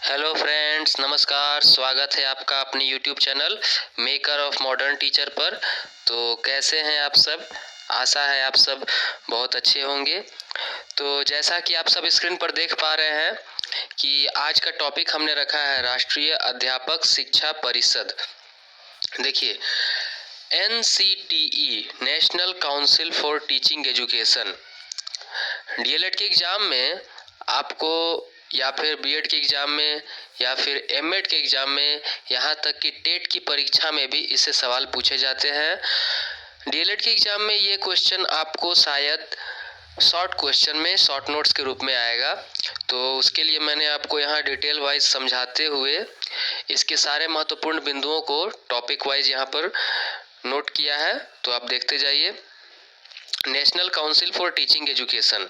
Hello friends, नमस्कार। स्वागत है आपका अपने YouTube channel maker of modern teacher पर। तो कैसे हैं आप सब? आशा है आप सब बहुत अच्छे होंगे। तो जैसा कि आप सब स्क्रीन पर देख पा रहे हैं कि आज का टॉपिक हमने रखा है राष्ट्रीय अध्यापक शिक्षा परिषद। देखिए, NCTE national council for teaching education, DElEd के एग्ज़ाम में आपको या फिर बीएड के एग्ज़ाम में या फिर एमएड के एग्ज़ाम में, यहाँ तक कि टेट की परीक्षा में भी इससे सवाल पूछे जाते हैं। डीएलएड के एग्ज़ाम में ये क्वेश्चन आपको शायद शॉर्ट क्वेश्चन में शॉर्ट नोट्स के रूप में आएगा। तो उसके लिए मैंने आपको यहाँ डिटेल वाइज समझाते हुए इसके सारे महत्वपूर्ण बिंदुओं को टॉपिक वाइज यहाँ पर नोट किया है। तो आप देखते जाइए। National council for teaching education,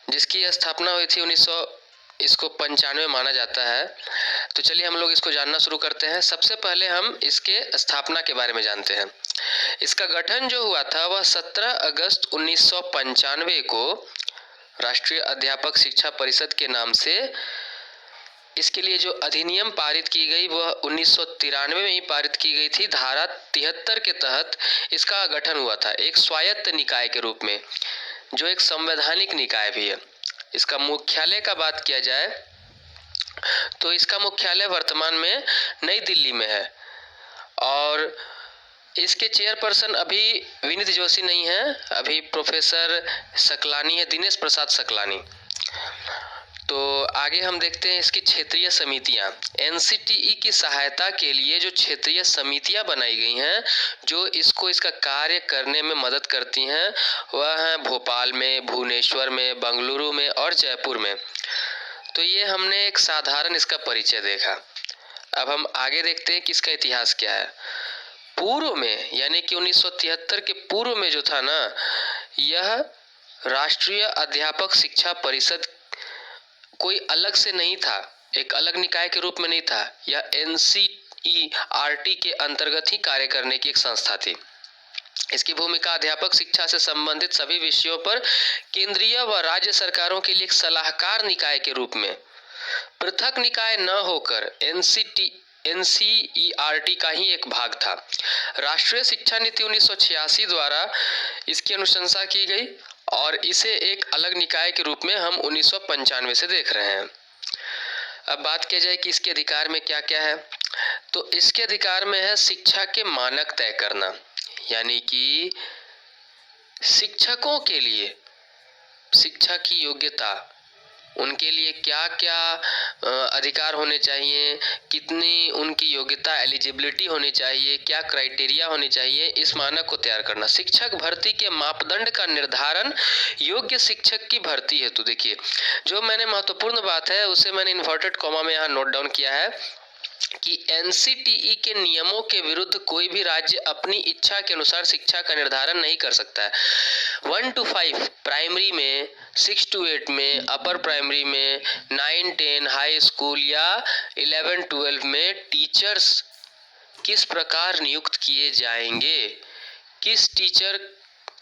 जिसकी स्थापना हुई थी 1995 माना जाता है। तो चलिए हम लोग इसको जानना शुरू करते हैं। सबसे पहले हम इसके स्थापना के बारे में जानते हैं। इसका गठन जो हुआ था वह 17 अगस्त 1995 को राष्ट्रीय अध्यापक शिक्षा परिषद के नाम से, इसके लिए जो अधिनियम पारित की गई वह 1993 में ही पारित की गई थी। धारा 73 के तहत इसका गठन हुआ था एक स्वायत्त निकाय के रूप में, जो एक संवैधानिक निकाय भी है। इसका मुख्यालय का बात किया जाए तो इसका मुख्यालय वर्तमान में नई दिल्ली में है और इसके चेयरपर्सन अभी विनीत जोशी नहीं है, अभी प्रोफेसर सकलानी है, दिनेश प्रसाद सकलानी। तो आगे हम देखते हैं इसकी क्षेत्रीय समितियां। एनसीटीई की सहायता के लिए जो क्षेत्रीय समितियां बनाई गई हैं, जो इसका कार्य करने में मदद करती हैं, वह हैं भोपाल में, भुवनेश्वर में, बेंगलुरु में और जयपुर में। तो ये हमने एक साधारण इसका परिचय देखा। अब हम आगे देखते हैं कि इसका इतिहास क्या है। पूर्व में, यानी कि 1973 के पूर्व में जो था ना, यह राष्ट्रीय अध्यापक शिक्षा परिषद कोई अलग से नहीं था, एक अलग निकाय के रूप में नहीं था। यह NCERT के अंतर्गत ही कार्य करने की एक संस्था थी। इसकी भूमिका अध्यापक शिक्षा से संबंधित सभी विषयों पर केंद्रीय व राज्य सरकारों के लिए एक सलाहकार निकाय के रूप में, पृथक निकाय न होकर NCERT का ही एक भाग था। राष्ट्रीय शिक्षा नीति 1986 द्वारा इसकी अनुशंसा की गई और इसे एक अलग निकाय के रूप में हम 1995 से देख रहे हैं। अब बात की जाए कि इसके अधिकार में क्या क्या है, तो इसके अधिकार में है शिक्षा के मानक तय करना, यानी कि शिक्षकों के लिए शिक्षा की योग्यता, उनके लिए क्या क्या अधिकार होने चाहिए, कितनी उनकी योग्यता एलिजिबिलिटी होनी चाहिए, क्या क्राइटेरिया होने चाहिए, इस मानक को तैयार करना। शिक्षक भर्ती के मापदंड का निर्धारण योग्य शिक्षक की भर्ती हेतु। देखिए, जो मैंने महत्वपूर्ण बात है उसे मैंने इन्वर्टेड कॉमा में यहाँ नोट डाउन किया है कि NCTE के नियमों के विरुद्ध कोई भी राज्य अपनी इच्छा के अनुसार शिक्षा का निर्धारण नहीं कर सकता है। 1 to 5 प्राइमरी में, 6 to 8 में, अपर प्राइमरी में, 9, 10 हाई स्कूल या 11, 12 में टीचर्स किस प्रकार नियुक्त किए जाएंगे, किस टीचर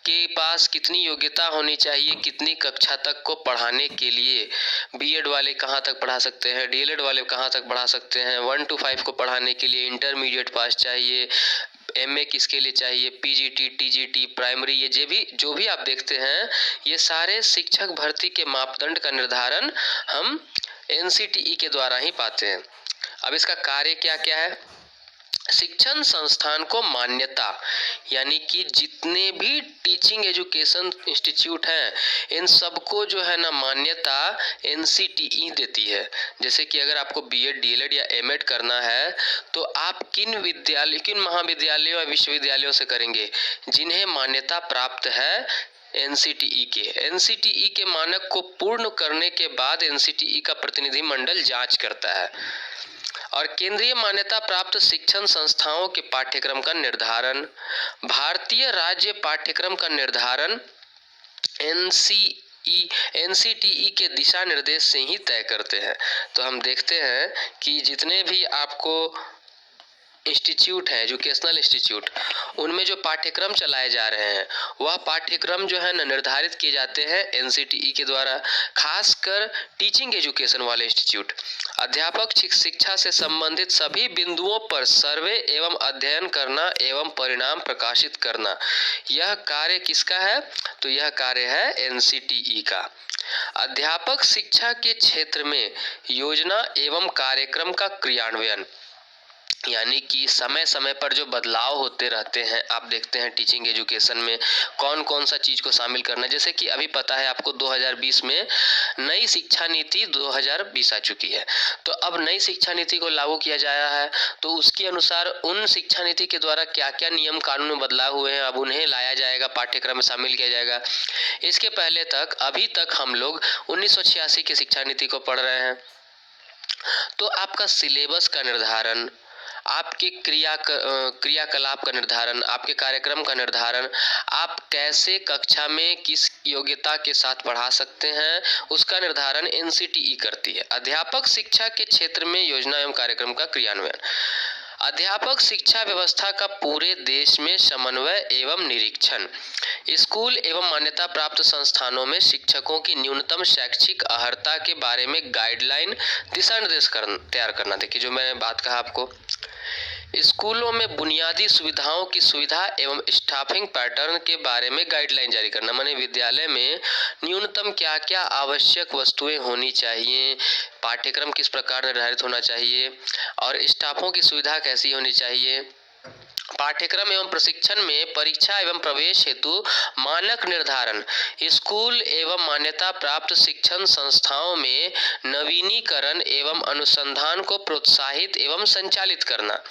के पास कितनी योग्यता होनी चाहिए, कितनी कक्षा तक को पढ़ाने के लिए, बीएड वाले कहाँ तक पढ़ा सकते हैं, डीएलएड वाले कहाँ तक पढ़ा सकते हैं, 1 to 5 को पढ़ाने के लिए इंटरमीडिएट पास चाहिए, एमए किसके लिए चाहिए, पीजीटी, टीजीटी, प्राइमरी, ये जो भी आप देखते हैं, ये सारे शिक्षक भर्ती के मापदंड का निर्धारण हम NCTE के द्वारा ही पाते हैं। अब इसका कार्य क्या क्या है। शिक्षण संस्थान को मान्यता, यानी कि जितने भी टीचिंग एजुकेशन इंस्टीट्यूट हैं, इन सबको जो है ना मान्यता NCTE देती है। जैसे कि अगर आपको बीएड, डीएलएड या एमएड करना है तो आप किन महाविद्यालयों या विश्वविद्यालयों से करेंगे, जिन्हें मान्यता प्राप्त है NCTE के मानक को पूर्ण करने के बाद NCTE का प्रतिनिधि मंडल जांच करता है। और केंद्रीय मान्यता प्राप्त शिक्षण संस्थाओं के पाठ्यक्रम का निर्धारण, भारतीय राज्य पाठ्यक्रम का निर्धारण NCTE के दिशा निर्देश से ही तय करते हैं। तो हम देखते हैं कि जितने भी आपको इंस्टीट्यूट हैं, एजुकेशनल इंस्टीट्यूट, उनमें जो पाठ्यक्रम चलाए जा रहे हैं वह पाठ्यक्रम जो है न निर्धारित किए जाते हैं एनसीटीई के द्वारा। खासकर टीचिंग एजुकेशन वाले इंस्टीट्यूट अध्यापक शिक्षा से संबंधित सभी बिंदुओं पर सर्वे एवं अध्ययन करना एवं परिणाम प्रकाशित करना, यह कार्य किसका है? तो यह कार्य है एनसीटीई का। अध्यापक शिक्षा के क्षेत्र में योजना एवं कार्यक्रम का क्रियान्वयन, यानी कि समय समय पर जो बदलाव होते रहते हैं, आप देखते हैं टीचिंग एजुकेशन में कौन कौन सा चीज़ को शामिल करना है। जैसे कि अभी पता है आपको 2020 में नई शिक्षा नीति 2020 आ चुकी है, तो अब नई शिक्षा नीति को लागू किया जाया है, तो उसके अनुसार उन शिक्षा नीति के द्वारा क्या क्या नियम कानून में बदलाव हुए हैं, अब उन्हें लाया जाएगा, पाठ्यक्रम में शामिल किया जाएगा। इसके पहले तक अभी तक हम लोग 1986 की शिक्षा नीति को पढ़ रहे हैं। तो आपका सिलेबस का निर्धारण, आपके क्रियाकलाप का निर्धारण, आपके कार्यक्रम का निर्धारण, आप कैसे कक्षा में किस योग्यता के साथ पढ़ा सकते हैं, उसका निर्धारण एनसीटीई करती है। अध्यापक शिक्षा के क्षेत्र में योजना एवं कार्यक्रम का क्रियान्वयन, अध्यापक शिक्षा व्यवस्था का पूरे देश में समन्वय एवं निरीक्षण, स्कूल एवं मान्यता प्राप्त संस्थानों में शिक्षकों की न्यूनतम शैक्षिक अर्हता के बारे में गाइडलाइन, दिशा निर्देश तैयार करना। देखिए जो मैंने बात कहा आपको, स्कूलों में बुनियादी सुविधाओं की सुविधा एवं स्टाफिंग पैटर्न के बारे में गाइडलाइन जारी करना, माने विद्यालय में न्यूनतम क्या क्या आवश्यक वस्तुएं होनी चाहिए, पाठ्यक्रम किस प्रकार निर्धारित होना चाहिए और स्टाफों की सुविधा कैसी होनी चाहिए। पाठ्यक्रम एवं प्रशिक्षण में परीक्षा एवं प्रवेश हेतु मानक निर्धारण, स्कूल एवं मान्यता प्राप्त शिक्षण संस्थाओं में नवीनीकरण एवं अनुसंधान को प्रोत्साहित एवं संचालित करना।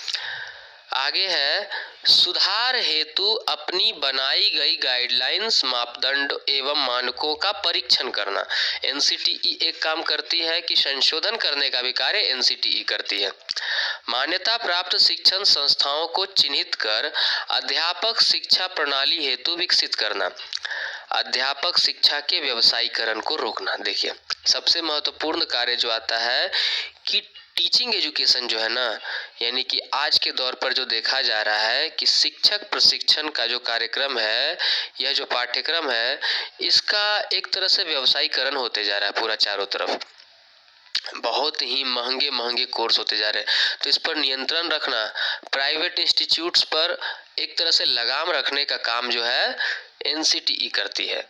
आगे है सुधार हेतु अपनी बनाई गई गाइडलाइंस, मापदंड एवं मानकों का परीक्षण करना। एनसीटीई एक काम करती है कि संशोधन करने का भी कार्य एनसीटीई करती है। मान्यता प्राप्त शिक्षण संस्थाओं को चिन्हित कर अध्यापक शिक्षा प्रणाली हेतु विकसित करना। अध्यापक शिक्षा के व्यवसायीकरण को रोकना। देखिए सबसे महत्वपूर्ण कार्य जो आता है कि टीचिंग एजुकेशन जो है ना, यानी कि आज के दौर पर जो देखा जा रहा है कि शिक्षक प्रशिक्षण का जो कार्यक्रम है, यह जो पाठ्यक्रम है, इसका एक तरह से व्यवसायीकरण होते जा रहा है पूरा चारों तरफ। बहुत ही महंगे महंगे कोर्स होते जा रहे हैं, तो इस पर नियंत्रण रखना, प्राइवेट इंस्टीट्यूट्स पर एक तरह से लगाम रखने का काम जो है एनसीटीई करती है।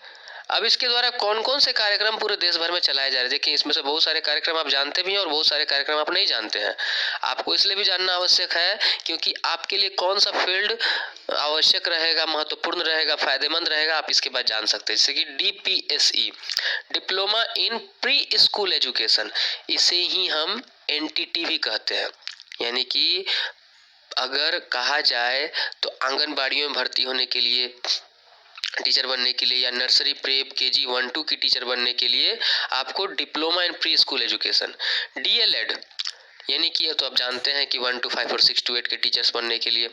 अब इसके द्वारा कौन कौन से कार्यक्रम पूरे देश भर में चलाए जा रहे हैं, देखिए इसमें से बहुत सारे कार्यक्रम आप जानते भी हैं और बहुत सारे कार्यक्रम आप नहीं जानते हैं। आपको इसलिए भी जानना आवश्यक है क्योंकि आपके लिए कौन सा फील्ड आवश्यक रहेगा, महत्वपूर्ण रहेगा, फायदेमंद रहेगा, आप इसके बाद जान सकते हैं। जैसे कि DPSE, diploma in pre school education, इसे ही हम एनटीटी भी कहते हैं। यानी कि अगर कहा जाए तो आंगनबाड़ियों में भर्ती होने के लिए, टीचर बनने के लिए, या नर्सरी प्रेप केजी 1-2 की टीचर बनने के लिए आपको diploma in pre school education, DElEd, यानी कि तो आप जानते हैं कि 1 to 5 और 6 to 8 के टीचर्स बनने के लिए,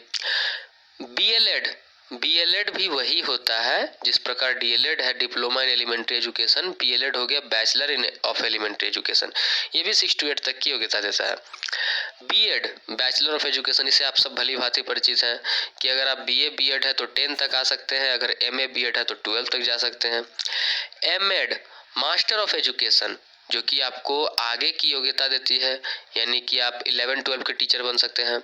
बीएलएड भी वही होता है जिस प्रकार डीएलएड है diploma in elementary education, BElEd हो गया bachelor in of elementary education, ये भी 6 to 8 तक की योग्यता देता है। बीएड बैचलर ऑफ एजुकेशन, इसे आप सब भली भांति परिचित हैं कि अगर आप बीए बीएड है तो 10 तक आ सकते हैं, अगर एमए बीएड है तो 12 तक जा सकते हैं। एमएड मास्टर ऑफ एजुकेशन, जो कि आपको आगे की योग्यता देती है, यानी कि आप 11-12 के टीचर बन सकते हैं।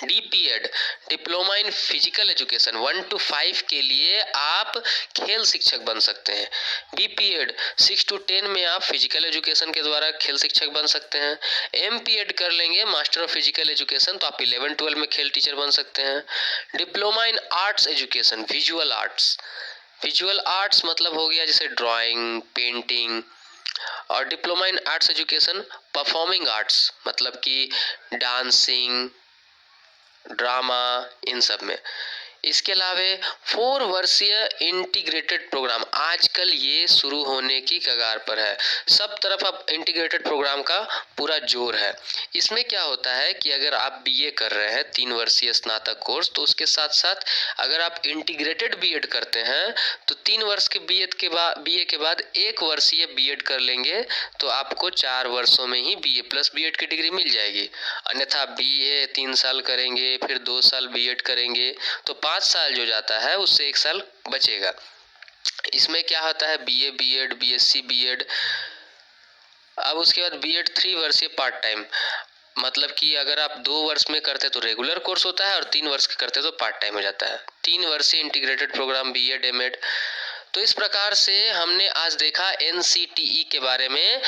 DPEd diploma in physical education, 1 to 5 के लिए आप खेल शिक्षक बन सकते हैं। बीपीएड 6 to 10 में आप फिजिकल एजुकेशन के द्वारा खेल शिक्षक बन सकते हैं। एमपीएड कर लेंगे मास्टर ऑफ फिजिकल एजुकेशन, तो आप 11-12 में खेल टीचर बन सकते हैं। Diploma in arts education, visual arts, visual arts मतलब हो गया जैसे ड्राइंग, पेंटिंग, और diploma in arts education performing arts, मतलब कि डांसिंग, ड्रामा, इन सब में। इसके अलावे 4 वर्षीय इंटीग्रेटेड प्रोग्राम आजकल ये शुरू होने की कगार पर है। सब तरफ अब इंटीग्रेटेड प्रोग्राम का पूरा जोर है। इसमें क्या होता है कि अगर आप बीए कर रहे हैं 3 वर्षीय स्नातक कोर्स, तो उसके साथ साथ अगर आप इंटीग्रेटेड बीएड करते हैं तो 3 वर्ष के बीए के बाद 1 वर्षीय बीएड कर लेंगे तो आपको 4 वर्षों में ही बीए प्लस बीएड की डिग्री मिल जाएगी। अन्यथा बीए 3 साल करेंगे, फिर 2 साल बीएड करेंगे तो 5 साल जो जाता है उससे 1 साल बचेगा। इसमें क्या होता है, बीए बीएड, बीएससी बीएड, अब उसके बाद बीएड 3 वर्षीय पार्ट टाइम, मतलब कि अगर आप 2 वर्ष में करते तो रेगुलर कोर्स होता है और 3 वर्ष के करते तो पार्ट टाइम हो जाता है। 3 वर्षीय इंटीग्रेटेड प्रोग्राम बीएड एमएड। तो इस प्रकार से हमने आज देखा एनसीटीई के बारे में।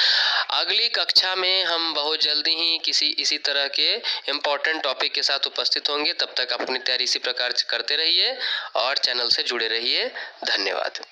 अगली कक्षा में हम बहुत जल्दी ही किसी इसी तरह के इम्पोर्टेंट टॉपिक के साथ उपस्थित होंगे। तब तक अपनी तैयारी इसी प्रकार से करते रहिए और चैनल से जुड़े रहिए। धन्यवाद।